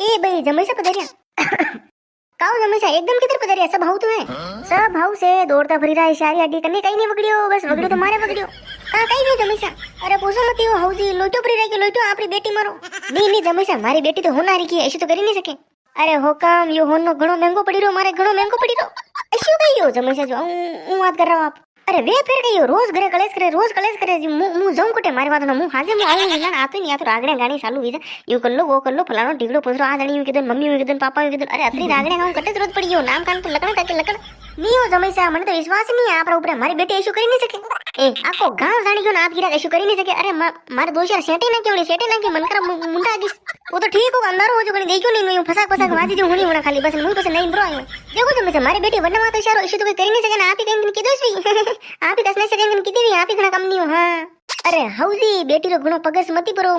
ए भाई जमैसा पधारिया काओ जमैसा एकदम किधर पधारिया सब हाउ तो है सब हाउ से दौड़ता फरी रहा है सारी अड्डी करने कहीं नहीं पकड़ियो बस पकड़ियो तो मारे पकड़ियो कहां कहीं नहीं जमैसा अरे पूछो मत यो हाउजी लोटो फरी रही के लोटो आपरी बेटी मारो नहीं जमैसा मारी बेटी तो होनारी की ऐसे तो कर ही नहीं सके अरे हो काम यो होनो घणो महंगो पड़ी रो मारे घणो महंगो पड़ी रो ऐसे कहियो जमैसा जो હું વાત कर रहा हूं आप अरे वे फिर गयो रोज घरे रोज कलेश करे मु जाऊं कोटे मारी बात ना मु हाजे मु आऊं ना आते नहीं आ तो रागणे गाणी चालू हुई जा यू कर लो वो कर लो फलानो ढीगड़ो पोसरो आ जणी के दिन मम्मी के दिन पापा के दिन अरे अतरी रागणे गाऊं कटे जरूरत पड़ी गयो नाम कान तो लकड़ काके लकड़ नहीं हो जमैसा મને તો વિશ્વાસ નહીં આપરા ઉપર મારી બેટી એશું કરી નહીં શકે એ આખો ગામ જાણી ગયો ને આપ ગીરા એશું કરી નહીં શકે અરે મારે દોષ સેટી ના કે મન કરા મુંડા આગી वो तो ठीक होगा अंदर हो जो कहीं देखो नहीं यूं फसा फसा वाजी जो होनी होना खाली बस मुंह पे नहीं ब्रो आयो देखो जब से हमारी बेटी वरना तो इशारो इशू तो कोई कर नहीं सके ना आप ही कहीं की दोस्त भी आप ही 10 सेकंड की दी आप ही घना कम नहीं हो हां अरे हाउजी बेटी रो गुणो पगस मती परो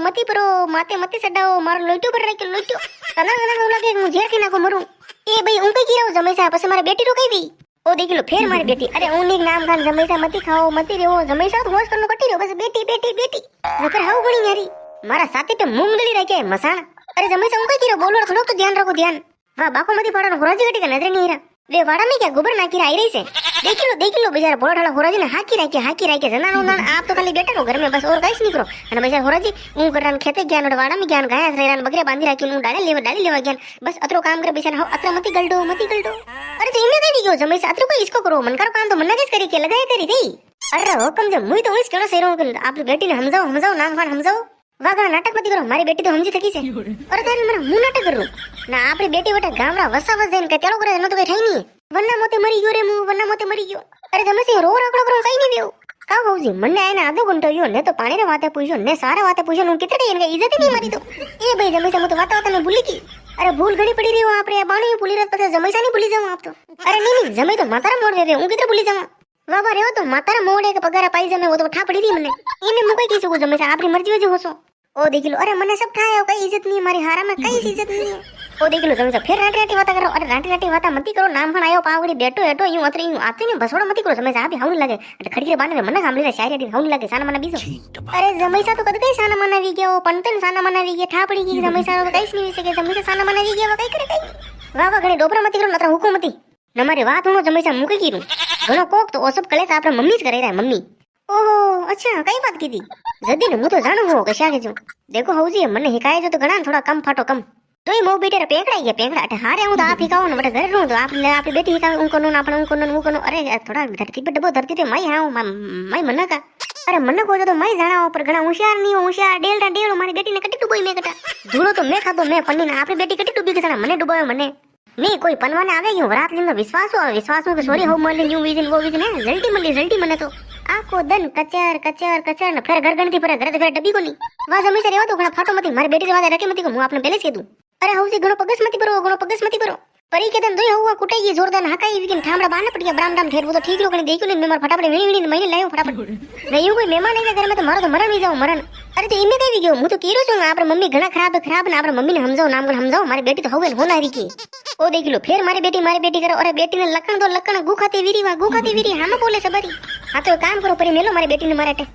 माते मती सडाओ मारो लोटो पर रख लोटो तना लगे मु जेर के ना को मरू ए भाई उन कई की रहो जमैसा पस मारी बेटी रो कई दी ओ देख लो फेर मारी बेटी अरे उन नाम खान जमैसा मती खाओ मती रेवो जमैसा तो होश करनो कटी रो बस बेटी नकर हाउ गणी यारी मारा साथे पे मूंगली रखे मसाण अरे जमैसा उन कई की रो बोलो थोड़ो तो ध्यान रखो ध्यान वाह बाको मती फाड़ा होराजी गटी का नजर नहीं रहा वे वाड़ा में क्या गोबर नाकी आई रही से देख लो बेचारा बोला ठाला होराजी ने हाकी राखे जना नो आप तो खाली बैठे रहो घर में बस और कहीं नहीं करो अने बेचारा होराजी ऊ करन खेते ज्ञान और वाड़ा में ज्ञान गाया रेरान बकरे बांधी राखी नु डाले लेवा ज्ञान बस अतरो काम करे बेचारा अतरा मती गलडो अरे तो इमे कई गयो जमैसा अतरो कोई इसको करो मन करो काम तो मन किस करी के लगाए करी गई अरे हुकम जे मुई तो इस केड़ो सेरो आप बेटी ने समझाओ नाम खान समझाओ वागा नाटक मत करो मारी बेटी तो समझी थकी से अरे तारी मन मु नाटक करू ना आपरी बेटी वटे गामड़ा वसावस जइन के तेलो करे न तो कई ठई नहीं वन्ना मोते मरी गयो रे मु वन्ना मोते मरी गयो अरे जमे से रो राकड़ो करो कई नहीं बेव का होजी मन्ने आने आधो घंटो यो ने तो पानी रे वाते पूछो ने सारा वाते पूछो नु कितरे इनके इज्जत नहीं मारी तो ए भाई जमे से मु तो वाता में भूली की अरे भूल घड़ी पड़ी रही हो आपरे बाणी भूली रत पसे जमे से नहीं भूली जाऊं आप तो अरे नहीं जमे तो मातारा मोड़ दे ऊ कितरे भूली जाऊं बाबा रे तो मातारा मोड़े के पगारा पाई जमे वो तो ठा पड़ी रही मने इने मु कई की सकू जमे से आपरी मर्जी वजह होसो ओ देख लो अरे मने सब ठायो कई इज्जत नहीं हमारी हारा में कई इज्जत नहीं है ओ देख लो जमे फिर राटी बात करो अरे राटी बात मत करो नाम खण आयो पावड़ी बेटो एटो यूं अतरी यूं आते नहीं बसोड़ा मत करो जमे आप हाउन लगे खड़की बाने में मन सामली शायरी हाउन लगे साना मना बीजो अरे जमैसा तो कद कई साना मना वी गयो पंतन साना मना वी गया ठा पड़ी की जमैसा तो कई नहीं सके जमैसा साना मना वी गया कई करे कई वाह घणी डोबरा मत करो नतरा हुकुमती नमारी बात हुनो जमैसा मुके कीरू घणो कोक तो ओ सब कलेस आपरा मम्मी ज करे रे मम्मी ओहो अच्छा कई बात की थी जदी ने मु तो जानू हो कशा के जो देखो हौजी मने हिकाय जो तो घणा थोड़ा कम फाटो कम तो ही मो बेटे रे पेंकड़ा अटे हारे हूं तो आप हिकाओ न बटे घर रहूं तो आप आपकी बेटी हिकाओ उनको न आपण उनको न उनको अरे थोड़ा धरती पे डबो धरती पे मई हां मई मना का अरे मन को तो मई जाना पर घणा होशियार नहीं होशियार डेल मारी बेटी ने कटी डुबोई में कटा धूलो तो मैं खातो मैं पन्नी ने आपकी बेटी कटी डुबी के मने डुबोयो मने नहीं कोई पनवाने आवे क्यों रात दिन विश्वास हो के सॉरी हो मले न्यू विजन वो विजन है जल्दी मने तो आको दन कचर न फिर घर गणती पर घर फिर डब्बी कोनी वाज हमेशा रेवा तो घणा फाटो मती मारी बेटी रेवा रखे मती को मु आपने पहले से दूं अरे हौसी घणो पगस मती परो परी के दिन दोई हुआ कुटाई ये जोरदार हकाई विकिन ठामड़ा बान पड़िया ब्राम डाम ठेर वो तो ठीक लोग ने देखो ने मैं फटाफट वीणी महीने लायो फटाफट नहीं यूं कोई मेहमान नहीं घर में तो मारो तो मरण ही जाओ मरण अरे तो इमे कई गयो मु तो कीरो छु आपरे मम्मी घणा खराब ना आपरे मम्मी ने समझाओ मारी बेटी तो होवे होना री की ओ देख लो फिर मारी बेटी करो अरे बेटी ने लकण गुखाती वीरी हां बोले सबरी हां तो काम करो परी मेलो मारी बेटी ने मारे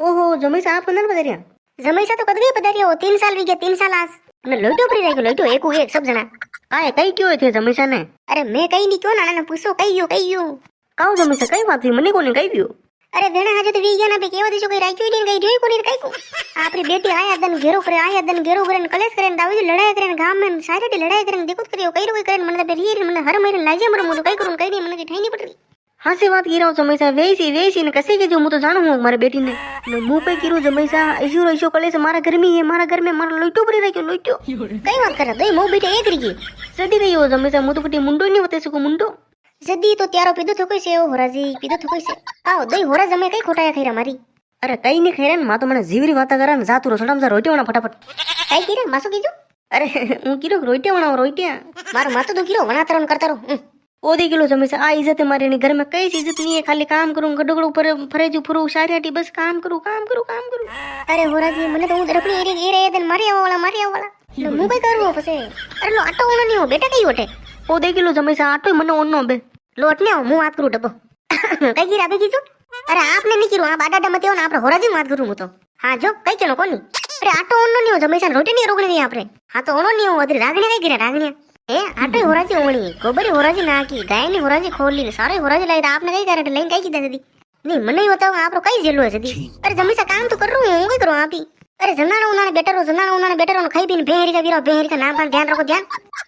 ओहो जमैसा आप नन पधारिया जमैसा तो कद गई पधारिया हो 3 साल वी गया 3 साल आज ने लोटो पड़ी रह गयो लोटो एक सब जना आए कई क्यों थे जमैसा ने अरे मैं कई नहीं क्यों ना पूछो कई यो काऊ जमैसा कई बात थी मने कोने कई बियो अरे वेणा हाजे तो वी गया ना पे केवा दिसो कई राख्यो नहीं कई जोई कोनी कई को आपरी बेटी आया दन घेरो करे कलेश करे दावी लड़ाई करे गाम में सारी लड़ाई करे देखो करियो कई रोई करे मन पे मन हर महीने लाजे मरो मु कई करूं कई नहीं मन की ठाई नहीं पड़ रही हाँ से बात की रहा हूँ जमैसा वेसी ने कसे के जो मु तो जानू हूँ मारे बेटी ने मुंह पे कीरू जमैसा ऐसो कले से मारा घर में है मारा घर में मारा लोटो भरी रखो लोटो कई बात कर दई मो बेटे एक रही सदी गई हो जमैसा मु तो कटी मुंडो नहीं होते सको मुंडो सदी तो त्यारो पीदो थकोई से होराजी पीदो थकोई से आओ दई होरा जमे कई खोटाया खैरा मारी अरे कई नहीं खैरा मा तो मने जीवरी वाता करा जा तू रसोड़ा में रोटी वणा फटाफट कई कीरे मासो कीजो अरे हूं कीरो रोटी वणा रोटिया मारो मातो दो किलो वणा तरन करता रहो ओ दे किलो जमैसा आ इज्जत मारे ने घर में कई इज्जत नहीं है खाली काम करूं गडगड़ ऊपर फरेजू फुरू शारियाटी बस काम करूं अरे होराजी मने तो रपड़ी ए रे दिन मारिया वाला लो मु कई करू पसे अरे लो आटो ओनो नहीं हो बेटा कई होटे ओ दे किलो जमैसा आटो मने ओनो बे लोट ने मु बात करू डबो कई गिरा बे कीजो अरे आपने नहीं कीरो आप आडा मत हो ना आप होराजी बात करू मु तो हां जो कई केनो कोनी અરે આટો ઓનો નહીં જમેસા રોટી નહીં રોકણી નહીં આપણે હા તો ઓનો નહીં અધરી રાગણી કઈ કર્યા રાગણી એ આટો હોરાજી ઓણી ગોબરી હોરાજી નાખી ગાયની હોરાજી ખોલી સારી હોરાજી લાવી આપને કઈ કરે લઈને કઈ કીધા હતી નહીં મને બતાવો આપણો કઈ જેલો છે અરે જમેસા કામ તો કરું હું કઈ કરું આપી અરે જનાણા ઉનાણે બેટરો ખાઈ પીને ભેહરીકા વીરો ભેહરીકા નામ પણ ધ્યાન રાખો ધ્યાન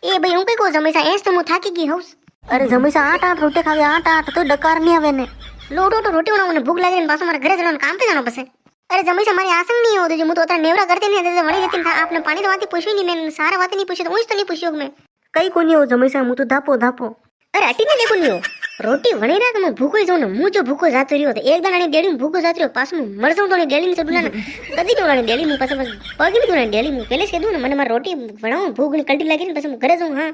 એ ભાઈ હું કઈ કહું જમેસા એસ તો હું થાકી ગઈ હોઉં અરે જમેસા આઠ રોટી ખાવી આઠ તો ડકાર નહીં આવે ને લોટો રોટી બનાવું ભૂખ લાગી ને પાછું મારે ઘરે જવાનું કામ પે જાણો પછી અરે જમેસા મારી આસંગ નહીં હોતી હું તો અત્યારે નેવરા કરતી નહીં વળી જતી આપણે પાણી તો વાતી પૂછ્યું નહીં મેં સારા વાત નહીં પૂછ્યું હું જ તો નહીં પૂછ્યું મેં કઈ કોની હો જમેસા હું તો ધાપો અરે અટીને દેખો નહીં રોટી વણી રાખ હું ભૂખો જાઉં ને હું જો ભૂખો જાતો રહ્યો તો એક દાણા ડેલી ભૂખો જાતો રહ્યો પાછું મરસું તો ડેલી ચડું ને કદી ટોળાની ડેલી હું પાછા પગી તો ડેલી હું પહેલે જ કીધું ને મને મારી રોટી વણાવું ભૂખ ની કલ્ટી લાગી ને પછી હું ઘરે જાઉં હા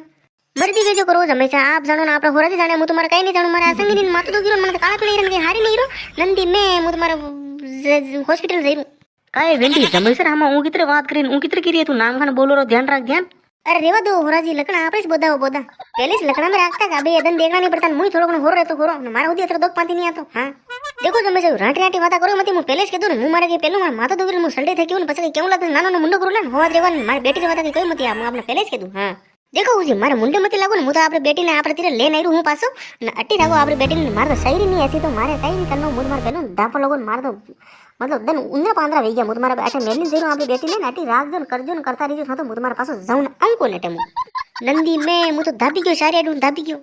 મરજી ગયો કરો જમેસા આપ જાણો ને આપણે હોરાથી જાણે હું તમારે કઈ નહીં જાણું મારા આસંગીની માથું તો ગયો મને કાળા પીળી કઈ હારી નહીં રહ્યો નંદી મેં હું તમારા હોસ્પિટલ જઈ કાંઈ વેંડી જમેસર આમાં હું કિતરે વાત કરીને હું કિતરે કરી તું નામ ખાન બોલો ધ્યાન રાખ ધ્યાન અરે રેવા દો હોરાજી લકડા આપણે જ બોધા પહેલે જ લકડા में રાખતા કે બે દન દેખના નહીં પડતા હું થોડો ઘણો હોર રહેતો હોરો મારા સુધી અત્યારે દોક પાંતી નહીં આતો હા દેખો તમે જો રાટી વાતા કરો મતી હું પહેલે જ કીધું ને હું મારે કે પેલું મારા માથા દુખી હું સલ્ડે થઈ ગયું ને પછી કેવું લાગે નાનો મુંડો કરું ને હોવા રેવાનું મારી બેટી વાતા કોઈ મતી આપણે પહેલે જ કીધું હા દેખો ઉજી મારે મુંડે મતી લાગો ને હું તો આપણે બેટીને આપણે તીરે લઈને આવ્યું હું પાછો ને અટી રાખો આપણે બેટીને મારે તો શરીર નહીં હસી તો મારે કઈ નહીં કરનો હું મારે પેલું ધાપો લગો મારે તો मतलब दन उन्ना पांद्रा वही गया मुझे ऐसा मेलिन जरूर आप बेटी ने नाटी राग जो करजो न करता रही जो तो मुझे पास जाऊन अंको नेटे मु नंदी में मु तो धापी गयो सारे अडू धापी गयो